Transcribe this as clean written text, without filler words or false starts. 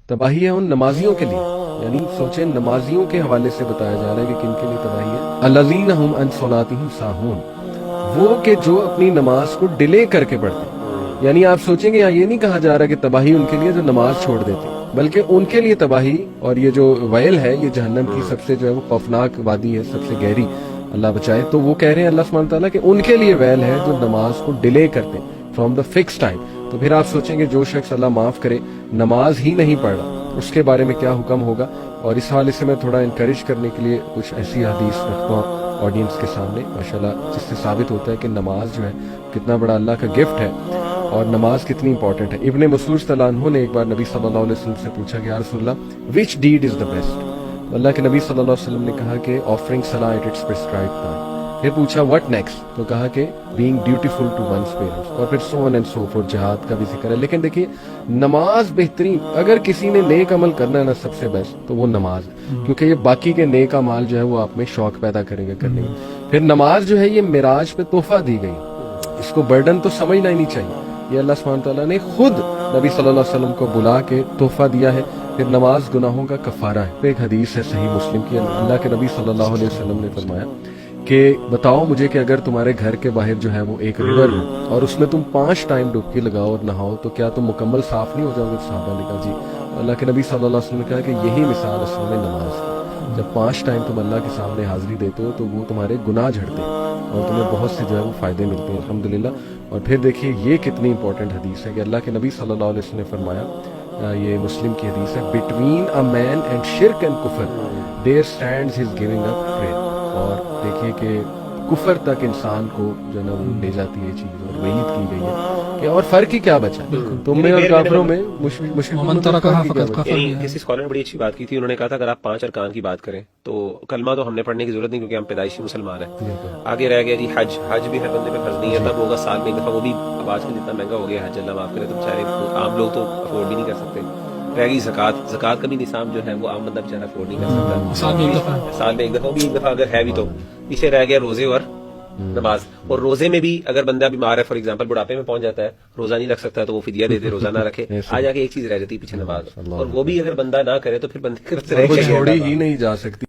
تباہی ہے ان نمازیوں کے لیے، یعنی سوچیں نمازیوں کے حوالے سے بتایا جا رہا ہے کہ کن کے لیے تباہی ہے. الذین هم عن صلاتهم ساہون، وہ کہ جو اپنی نماز کو ڈیلے کر کے پڑھتے ہیں. یعنی آپ سوچیں گے یہاں یہ نہیں کہا جا رہا کہ تباہی ان کے لیے جو نماز چھوڑ دیتے ہیں، بلکہ ان کے لیے تباہی. اور یہ جو ویل ہے یہ جہنم کی سب سے جو ہے وہ خوفناک وادی ہے، سب سے گہری، اللہ بچائے. تو وہ کہہ رہے ہیں اللہ سبحانہ تعالیٰ کہ ان کے لیے ویل ہے جو نماز کو ڈیلے کرتے ہیں فرام دا فکس ٹائم. تو پھر آپ سوچیں گے جو شخص اللہ معاف کرے نماز ہی نہیں پڑھ رہا اس کے بارے میں کیا حکم ہوگا. اور اس حوالے سے میں تھوڑا انکریج کرنے کے لیے کچھ ایسی حدیث رکھتا ہوں آڈینس کے سامنے ماشاءاللہ، جس سے ثابت ہوتا ہے کہ نماز جو ہے کتنا بڑا اللہ کا گفٹ ہے اور نماز کتنی امپورٹنٹ ہے. ابن مسعود صلی اللہ عنہ نے ایک بار نبی صلی اللہ علیہ وسلم سے پوچھا کہ یا رسول اللہ وچ ڈیڈ از دا بیسٹ. اللہ کے نبی صلی اللہ علیہ وسلم نے کہا کہ آفرنگ صلاح ایٹ اٹس پرسکرائبڈ ٹائم. پھر پوچھا واٹ نیکسٹ، تو کہا کہ being dutiful to once parents, اور پھر سو آن اینڈ سو فور، جہاد کا بھی ذکر ہے. لیکن دیکھیے نماز بہترین، اگر کسی نے نیک عمل کرنا ہے نا سب سے بیسٹ تو وہ نماز ہے، کیونکہ یہ باقی کے نیک اعمال جو ہے وہ آپ میں شوق پیدا کریں گے کرنے کے. پھر نماز جو ہے یہ معراج پہ تحفہ دی گئی، اس کو برڈن تو سمجھنا ہی نہیں چاہیے. یہ اللہ سبحانہ تعالیٰ نے خود نبی صلی اللہ علیہ وسلم کو بلا کے تحفہ دیا ہے. پھر نماز گناہوں کا کفارہ ہے. ایک حدیث ہے صحیح مسلم کی، اللہ کے نبی صلی اللہ علیہ وسلم نے فرمایا کہ بتاؤ مجھے کہ اگر تمہارے گھر کے باہر جو ہے وہ ایک ریور ہو اور اس میں تم 5 ٹائم ڈبکی لگاؤ اور نہاؤ تو کیا تم مکمل صاف نہیں ہو جاؤ گے؟ صحابہ نے کہا جی. اللہ کے نبی صلی اللہ علیہ وسلم نے کہا کہ یہی مثال اصل میں نماز ہے. جب 5 ٹائم تم اللہ کے سامنے حاضری دیتے ہو تو وہ تمہارے گناہ جھڑتے ہیں اور تمہیں بہت سے جو ہے وہ فائدے ملتے ہیں الحمدللہ. اور پھر دیکھیے یہ کتنی امپورٹنٹ حدیث ہے کہ اللہ کے نبی صلی اللہ علیہ وسلم نے فرمایا، یہ مسلم کی حدیث ہے، بٹوین اے مین اینڈ شرک اینڈ کفر there stands his giving up prayer. اور دیکھیے کہ کفر تک انسان کو جو ہے نا وہ لے جاتی ہے چیز، اور وعید کی گئی ہے کہ اور فرق ہی کیا بچا تم میں اور کافروں میں کسی اسکالر نے بڑی اچھی بات کی تھی. انہوں نے کہا تھا اگر آپ 5 ارکان کی بات کریں تو کلمہ تو ہم نے پڑھنے کی ضرورت نہیں کیونکہ ہم پیدائشی مسلمان ہیں. آگے رہ گیا جی حج بھی ہر بندے پہ فرض نہیں ہے، تب ہوگا سال میں ایک دفعہ، وہ بھی اب آج کل جتنا مہنگا ہو گیا حج، اللہ معاف کرے تو بیچارے عام لوگ تو افورڈ بھی نہیں کر سکتے. رہ گئی زکوٰۃ کا بھی نظام جو ہے وہ عام بندہ بیچارہ افورڈ نہیں کر سکتا سال میں ایک دفعہ، بھی ایک دفعہ اگر ہے بھی. تو پیچھے رہ گیا روزے اور نماز. اور روزے میں بھی اگر بندہ بیمار ہے فار ایگزامپل بڑھاپے میں پہنچ جاتا ہے، روزہ نہیں رکھ سکتا تو وہ فدیہ دے دے، روزہ نہ رکھے. آ جا کے ایک چیز رہ جاتی ہے پیچھے نماز، اور وہ بھی اگر بندہ نہ کرے تو پھر بندے چھوڑی ہی نہیں جا سکتی.